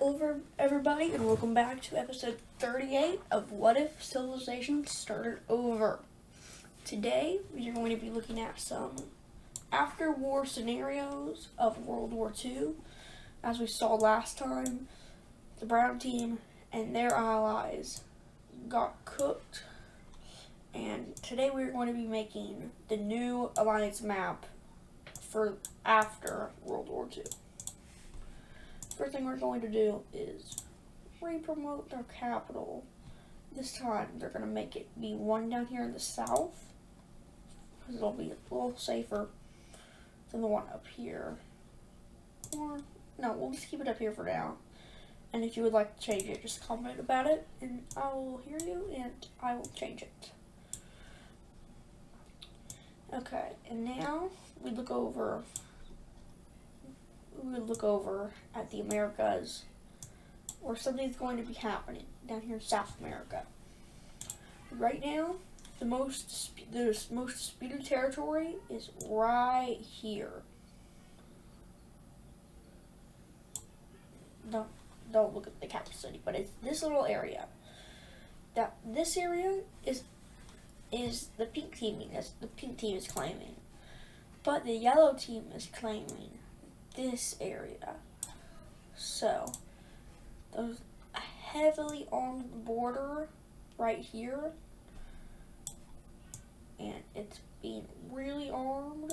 Hello everybody and welcome back to episode 38 of What If Civilization Started Over. Today we are going to be looking at some after-war scenarios of World War II. As we saw last time, the Brown team and their allies got cooked, and today we are going to be making the new alliance map for after World War II. First thing we're going to do is re-promote their capital. This time they're going to make it be one down here in the south, because it'll be a little safer than the one up here. Or, no, we'll just keep it up here for now. And if you would like to change it, just comment about it, and I will hear you, and I will change it. Okay, and now we look over at the Americas, where something's going to be happening down here in South America. Right now, the most disputed territory is right here. Don't look at the capital city, but it's this little area. This area is the pink team. The pink team is claiming, but the yellow team is claiming this area. So there's a heavily armed border right here, and it's being really armed,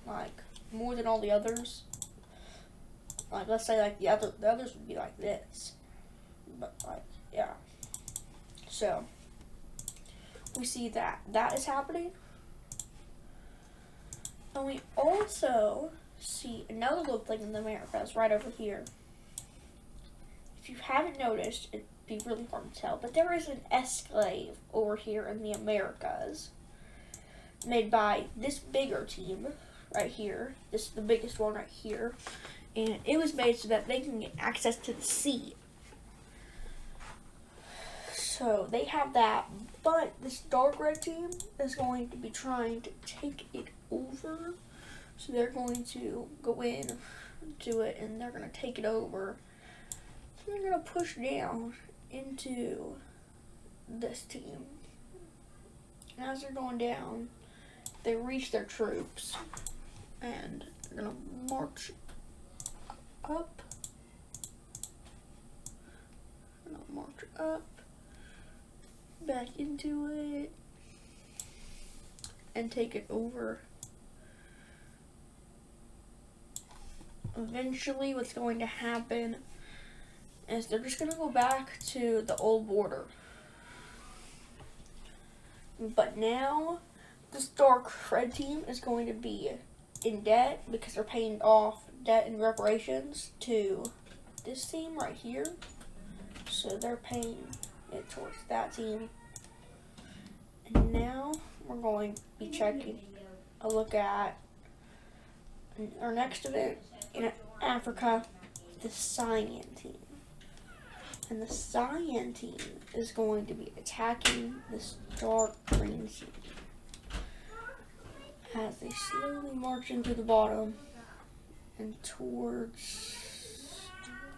like more than all the others. Like, let's say like the others would be like this, but like, yeah. So we see that is happening, and we also see another little thing in the Americas right over here. If you haven't noticed, it'd be really hard to tell, but there is an Esclave over here in the Americas made by this bigger team right here. This is the biggest one right here, and it was made so that they can get access to the sea. So they have that, but this dark red team is going to be trying to take it over. So they're going to go in, do it, and they're going to take it over. So they're going to push down into this team. And as they're going down, they reach their troops, and they're going to march up. They're going to march up, back into it, and take it over. Eventually, what's going to happen is they're just going to go back to the old border. But now, this dark red team is going to be in debt because they're paying off debt and reparations to this team right here. So they're paying it towards that team. And now, we're going to be taking a look at our next event in Africa, the Cyan team. And the Cyan team is going to be attacking this dark green team as they slowly march into the bottom and towards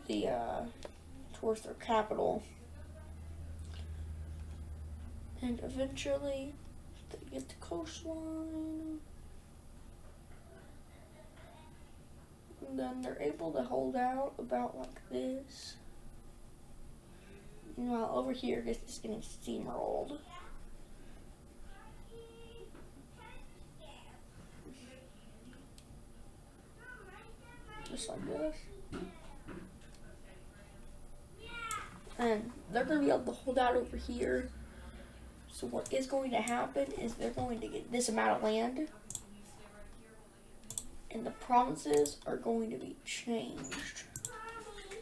their capital. And eventually they get the coastline. And then they're able to hold out about like this. Meanwhile, over here, this is getting steamrolled. Just like this. And they're going to be able to hold out over here. So what is going to happen is they're going to get this amount of land, and the provinces are going to be changed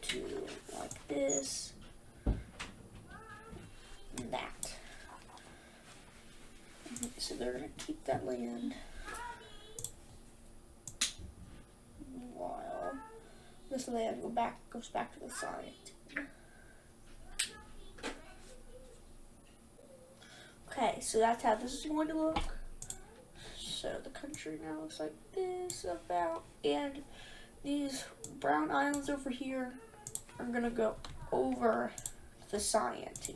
to like this and that. So they're going to keep that land while this land goes back to the Cyan team. Okay, so that's how this is going to look. So the country now looks like this about, and these brown islands over here are going to go over the cyan team.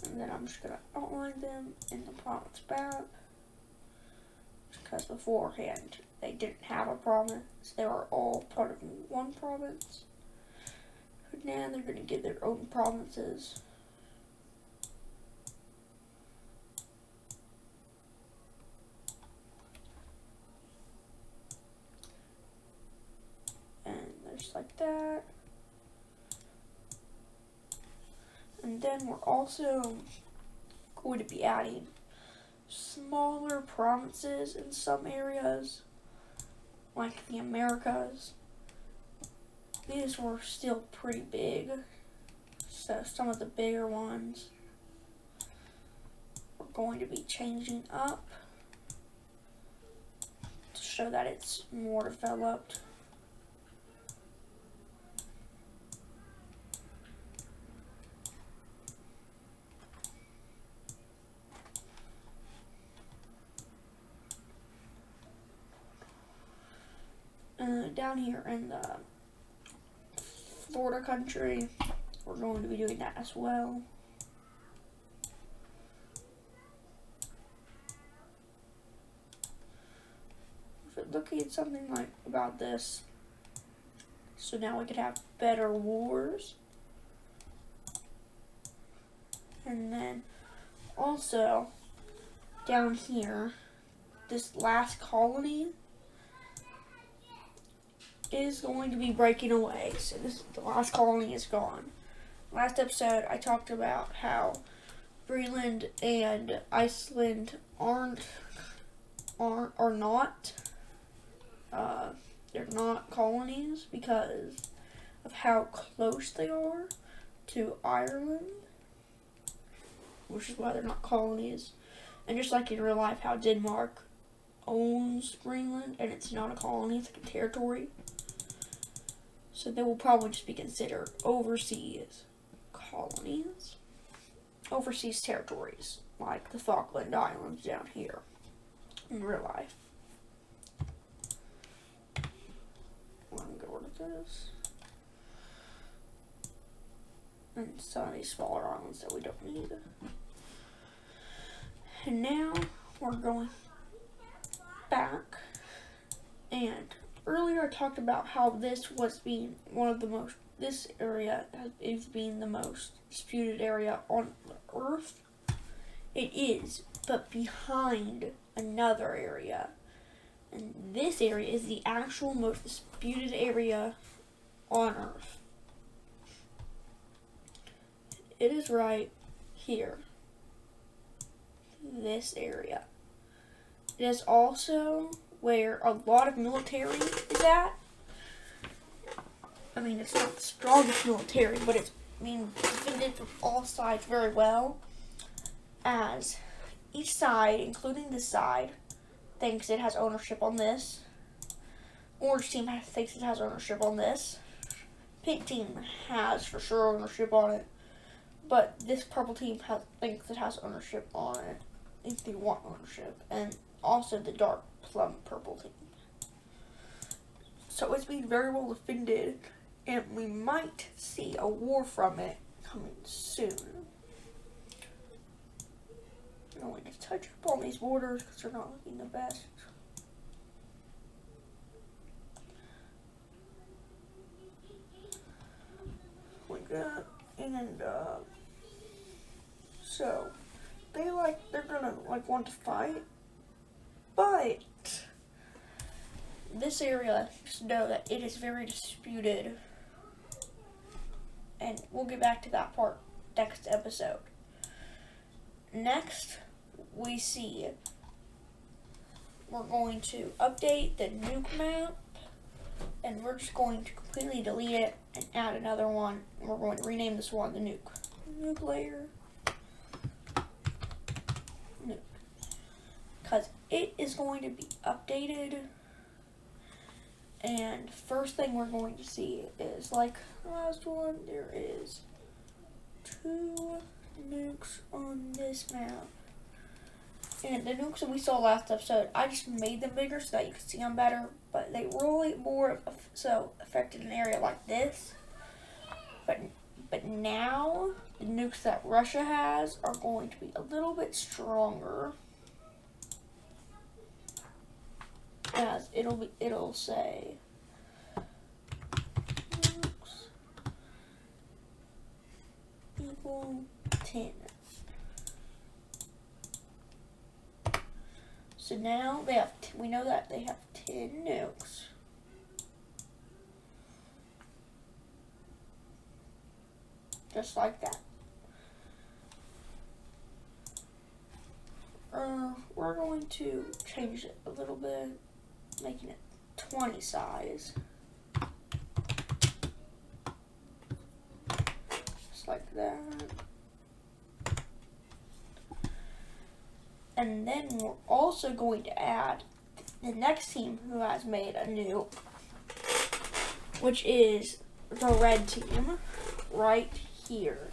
And then I'm just going to outline them in the province map. Because beforehand, they didn't have a province. They were all part of one province. But now they're going to get their own provinces. And just like that. And then we're also going to be adding smaller provinces in some areas, like the Americas. These were still pretty big, so some of the bigger ones we're going to be changing up to show that it's more developed. Down here in the Florida country, we're going to be doing that as well. Looking at something like about this, so now we could have better wars. And then also down here, this last colony is going to be breaking away. So the last colony is gone. Last episode I talked about how Greenland and Iceland are not they're not colonies because of how close they are to Ireland, which is why they're not colonies. And just like in real life, how Denmark owns Greenland and it's not a colony, it's like a territory. So they will probably just be considered overseas colonies, overseas territories, like the Falkland Islands down here in real life. Let me get rid of this. And some of these smaller islands that we don't need. And now we're going back, and earlier I talked about how this was being this area is being the most disputed area on Earth. It is, but behind another area. And this area is the actual most disputed area on Earth. It is right here. This area. It is also where a lot of military is at. I mean, it's not the strongest military, but it's being defended from all sides very well, as each side, including this side, thinks it has ownership on this. Orange team thinks it has ownership on this. Pink team has for sure ownership on it, but this purple team thinks it has ownership on it if they want ownership, and also the dark plum purple team. So it's being very well defended, and we might see a war from it coming soon. I'm going to touch up on these borders because they're not looking the best. Like that, and so they're gonna want to fight, but this area, just know that it is very disputed, and we'll get back to that part next episode. Next, we see we're going to update the nuke map, and we're just going to completely delete it and add another one, and we're going to rename this one the nuke layer. Nuke. Because it is going to be updated. And first thing we're going to see is, like the last one, there is 2 nukes on this map. And the nukes that we saw last episode, I just made them bigger so that you could see them better. But they really more so affected an area like this. But now the nukes that Russia has are going to be a little bit stronger. As it'll say nukes equal 10. So now they have. We know that they have 10 nukes. Just like that. We're going to change it a little bit, making it 20 size. Just like that. And then we're also going to add the next team who has made a nuke, which is the red team right here.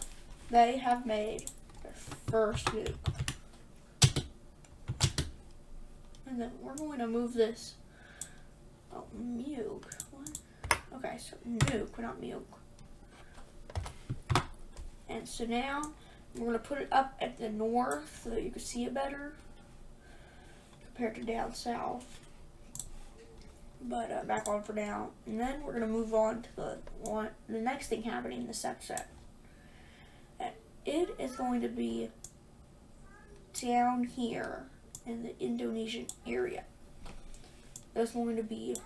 They have made their first nuke. And then we're going to move this. Oh, nuke. What? Okay, so nuke, not nuke. And so now we're going to put it up at the north so that you can see it better compared to down south. But back on for now. And then we're going to move on to the next thing happening in the set. And it is going to be down here in the Indonesian area. There's going to be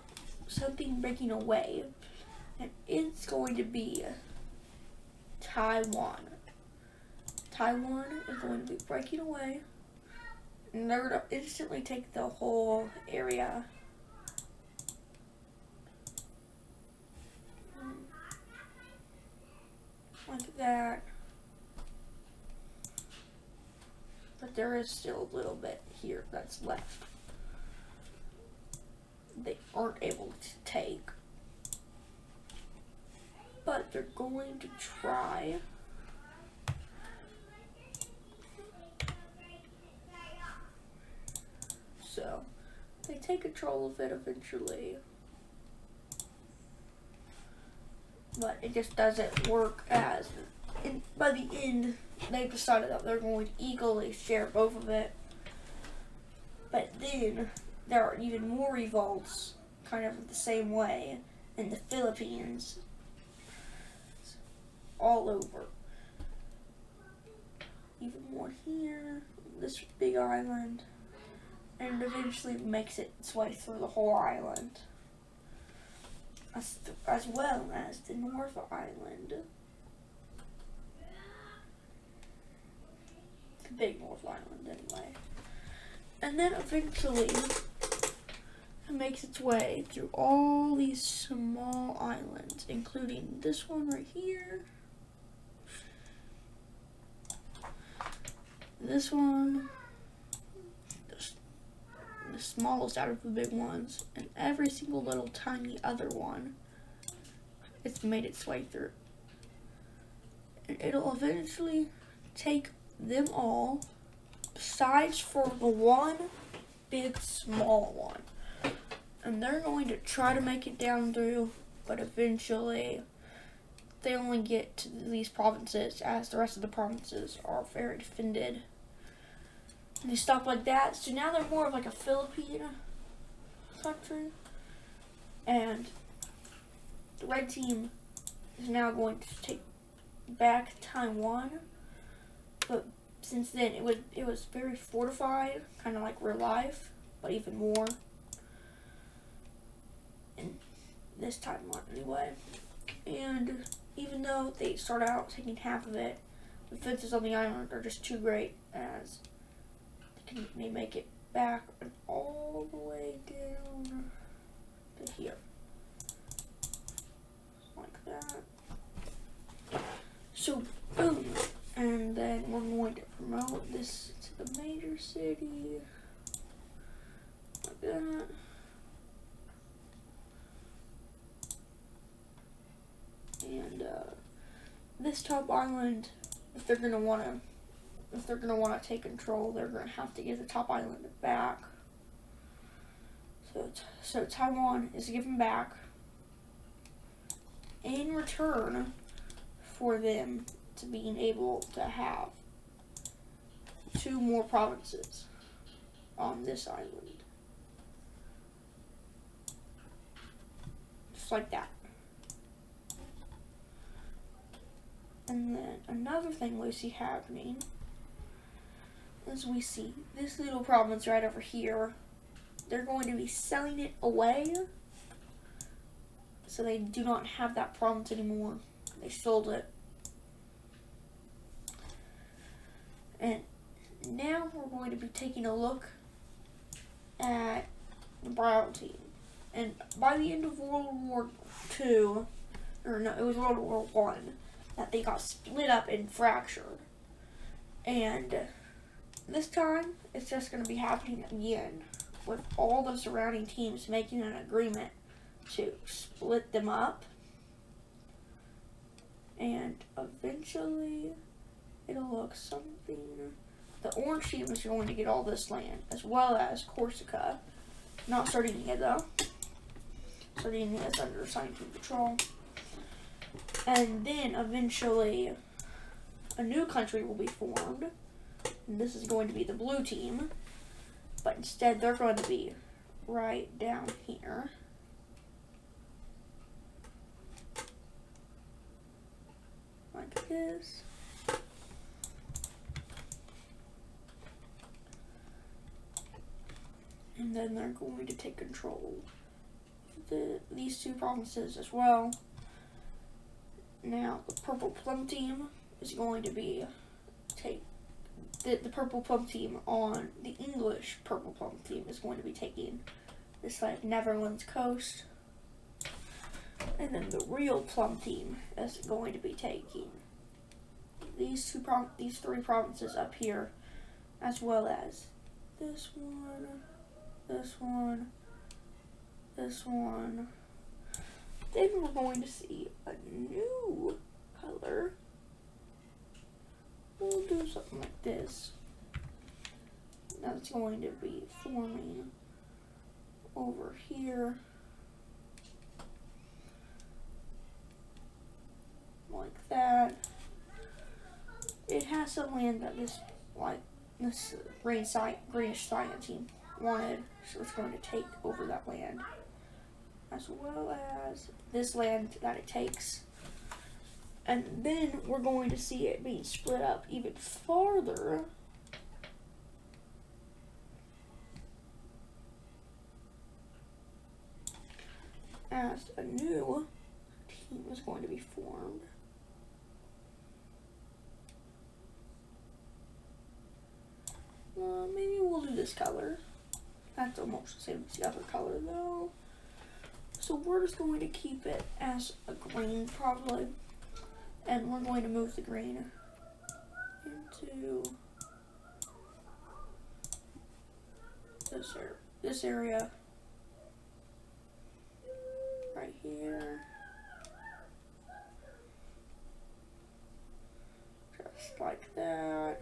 something breaking away. And it's going to be Taiwan. Taiwan is going to be breaking away, and they're going to instantly take the whole area. Like that. But there is still a little bit here that's left. They aren't able to take. But they're going to try. So, they take control of it eventually. But it just doesn't work as... by the end, they've decided that they're going to equally share both of it. But then, there are even more revolts, kind of the same way, in the Philippines. All over. Even more here, this big island. And eventually makes its way through the whole island, as well as the North Island, the big North Island anyway. And then eventually it makes its way through all these small islands, including this one right here, this one, the smallest out of the big ones, and every single little tiny other one. It's made its way through. And it'll eventually take them all, besides for the one big small one. And they're going to try to make it down through, but eventually they only get to these provinces, as the rest of the provinces are very defended. And they stop like that, so now they're more of like a Philippine country. And the red team is now going to take back Taiwan. But since then, it was very fortified, kind of like real life, but even more. In this Taiwan anyway. And even though they start out taking half of it, the fences on the island are just too great, as they make it back and all the way down to here. Like that. So, boom. And then we're going to promote this to the major city. Like that. And this top island, if they're going to want to if they're going to want to take control, they're going to have to give the top island back. So Taiwan is given back in return for them to being able to have 2 more provinces on this island. Just like that. And then another thing we see happening is we see this little province right over here. They're going to be selling it away. So they do not have that province anymore. They sold it. And now we're going to be taking a look at the Brown team. And by the end of World War II, or no, it was World War I, that they got split up and fractured. And this time, it's just going to be happening again, with all the surrounding teams making an agreement to split them up. And eventually, it'll look something. The orange team is going to get all this land, as well as Corsica. Not Sardinia, though. Sardinia is under scientific control. And then, eventually, a new country will be formed. And this is going to be the blue team. But instead, they're going to be right down here. Like this. And then they're going to take control of these 2 provinces as well. Now, the purple plum team is going to be the purple plum team on the English purple plum team is going to be taking this like Netherlands coast. And then the real plum team is going to be taking these 3 provinces up here, as well as this one, this one, this one. Then we're going to see a new color. We'll do something like this. That's going to be forming over here. Like that. It has some land that this greenish cyan team wanted, so it's going to take over that land, as well as this land that it takes. And then we're going to see it being split up even farther. As a new team is going to be formed. Maybe we'll do this color. That's almost the same as the other color though. So we're just going to keep it as a green probably. And we're going to move the green into this area right here. Just like that.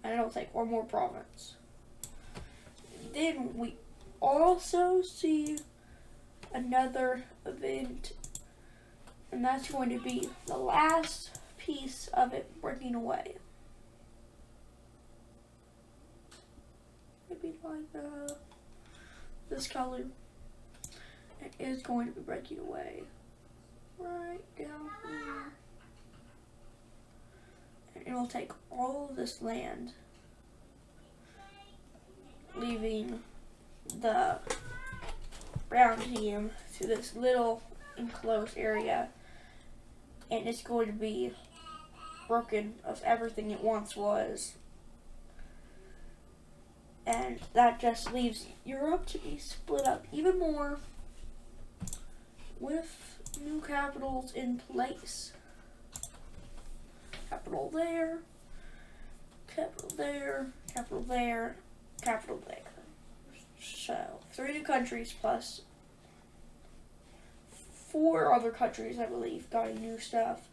And it'll take one more province. Then we also see another event, and that's going to be the last piece of it breaking away. Maybe like this color. It is going to be breaking away right down here. And it will take all of this land, leaving the brown team to this little enclosed area, and it's going to be broken of everything it once was. And that just leaves Europe to be split up even more with new capitals in place. Capital there, capital there, capital there, capital there. So, 3 new countries plus 4 other countries, I believe, got new stuff.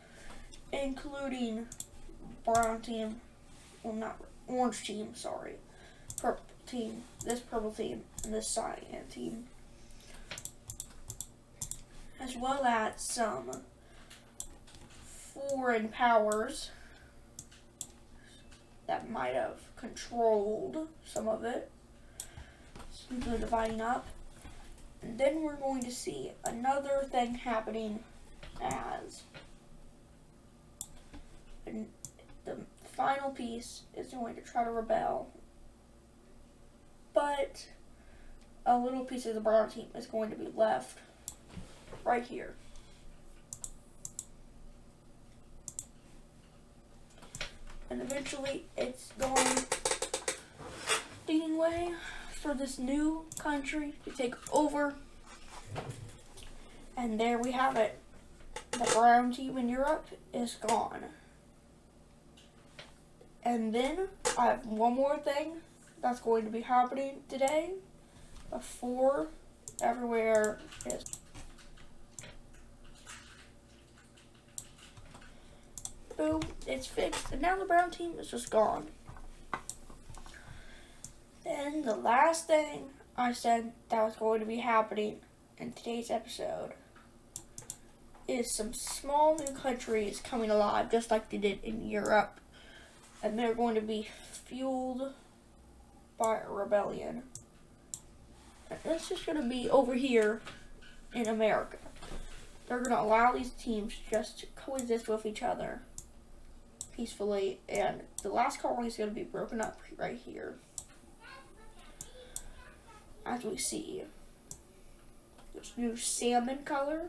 including brown team, well not orange team, sorry, purple team, this purple team, and this cyan team, as well as some foreign powers that might have controlled some of it. Simply dividing up. And then we're going to see another thing happening as the final piece is going to try to rebel, but a little piece of the brown team is going to be left right here. And eventually it's going leading way for this new country to take over. And there we have it. The brown team in Europe is gone. And then I have one more thing that's going to be happening today before everywhere is. Boom, it's fixed, and now the brown team is just gone. Then the last thing I said that was going to be happening in today's episode is some small new countries coming alive, just like they did in Europe, and they're going to be fueled by a rebellion. And it's just going to be over here in America. They're going to allow these teams just to coexist with each other peacefully, and the last colony is going to be broken up right here, as we see. There's new salmon color,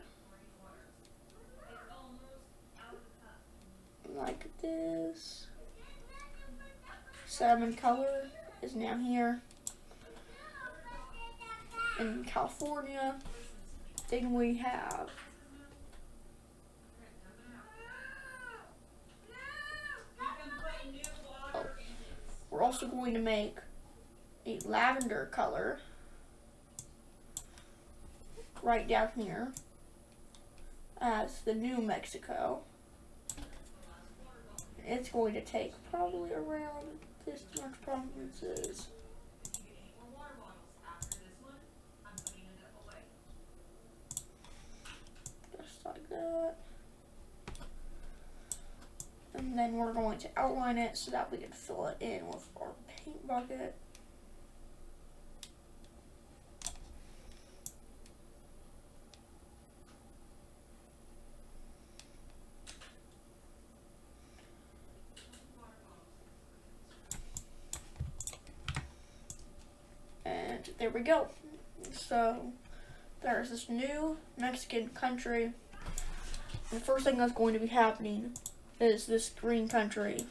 like this. Salmon color is now here in California. Then we have we're also going to make a lavender color right down here as the New Mexico. It's going to take probably around this much provinces. Just like that. And then we're going to outline it so that we can fill it in with our paint bucket. And there we go. So there's this new Mexican country. And the first thing that's going to be happening is this green country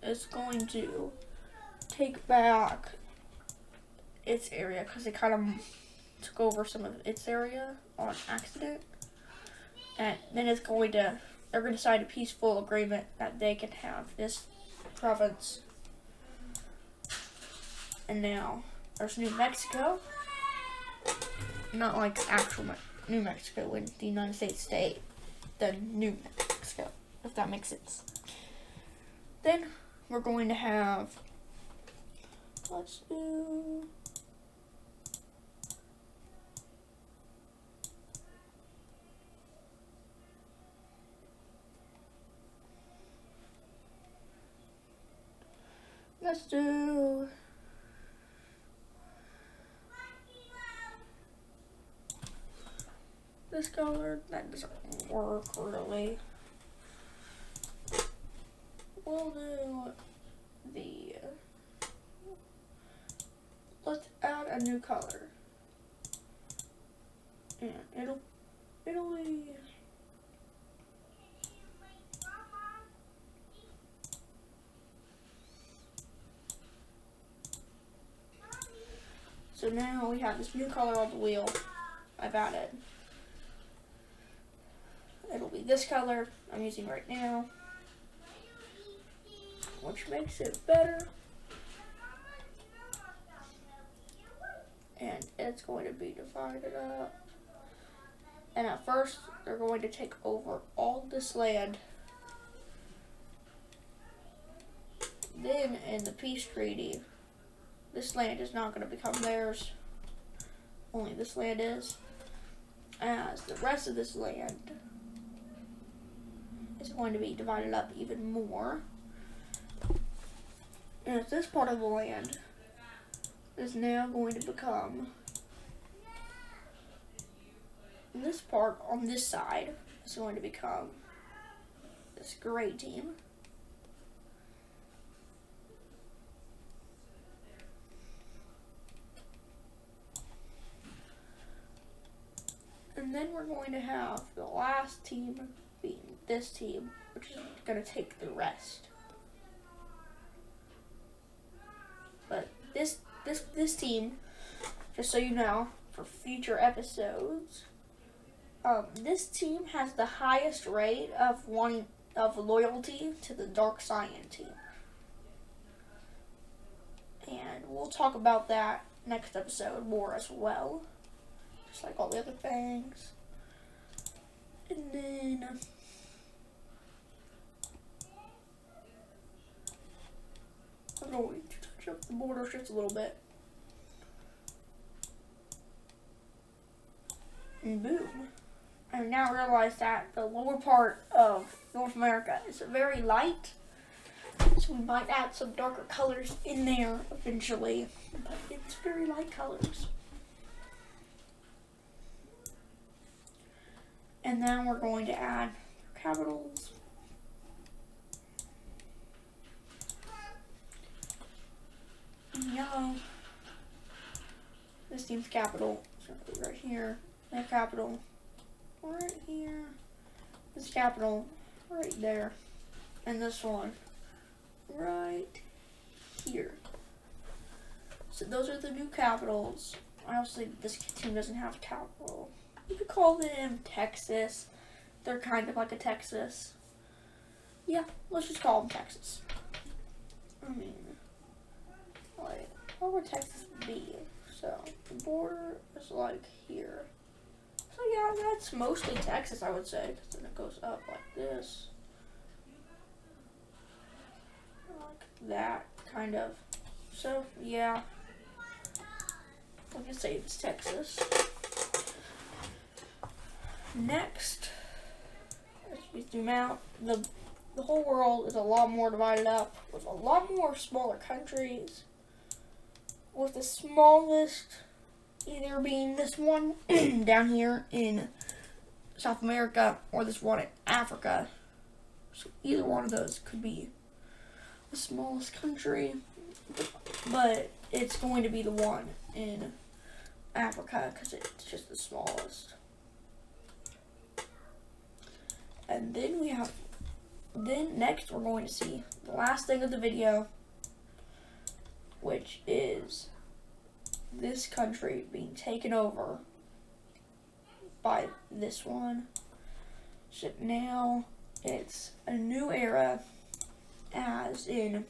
is going to take back its area because it kind of took over some of its area on accident. And then it's going to, they're going to sign a peaceful agreement that they can have this province. And now there's New Mexico. Not like actual New Mexico in the United States state. The New Mexico, if that makes sense. Then we're going to have, let's do, this color. That doesn't work really. We'll do the, let's add a new color. And it'll be, so now we have this new color on the wheel I've added. It'll be this color I'm using right now, which makes it better. And it's going to be divided up. And at first, they're going to take over all this land Then in the peace treaty, this land is not going to become theirs. Only this land is. As the rest of this land is going to be divided up even more. And this part of the land is now going to become, this part on this side is going to become this gray team. And then we're going to have the last team being this team, which is going to take the rest. But this team, just so you know, for future episodes, this team has the highest rate of loyalty to the Dark Cyan team. And we'll talk about that next episode more as well. Just like all the other things. And then I'm going to touch up the borders just a little bit. And boom. I now realize that the lower part of North America is very light. So we might add some darker colors in there eventually. But it's very light colors. And then we're going to add capitals. Yellow. This team's capital is going to be right here. Their capital right here. This capital right there. And this one right here. So those are the new capitals. I also think this team doesn't have a capital. You could call them Texas. They're kind of like a Texas. Yeah, let's just call them Texas. I mean, like, what would Texas be? So, the border is like here. So yeah, that's mostly Texas, I would say. Because then it goes up like this. Like that, kind of. So, yeah. Like I say, it's Texas. Next, as we zoom out, the whole world is a lot more divided up with a lot more smaller countries, with the smallest either being this one down here in South America or this one in Africa. So either one of those could be the smallest country, but it's going to be the one in Africa because it's just the smallest. And then next we're going to see the last thing of the video, which is this country being taken over by this one. So now it's a new era, as in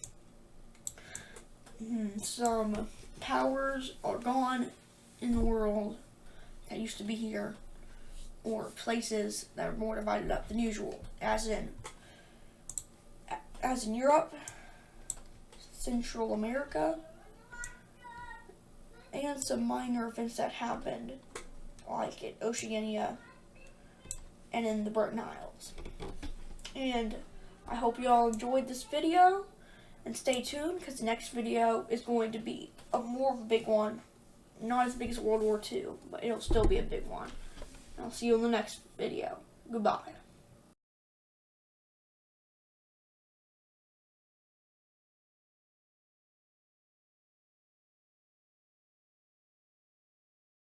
some powers are gone in the world that used to be here, or places that are more divided up than usual, as in Europe, Central America, and some minor events that happened, like in Oceania and in the Britain Isles. And I hope you all enjoyed this video, and stay tuned because the next video is going to be more of a big one. Not as big as World War II, but it'll still be a big one. I'll see you in the next video. Goodbye.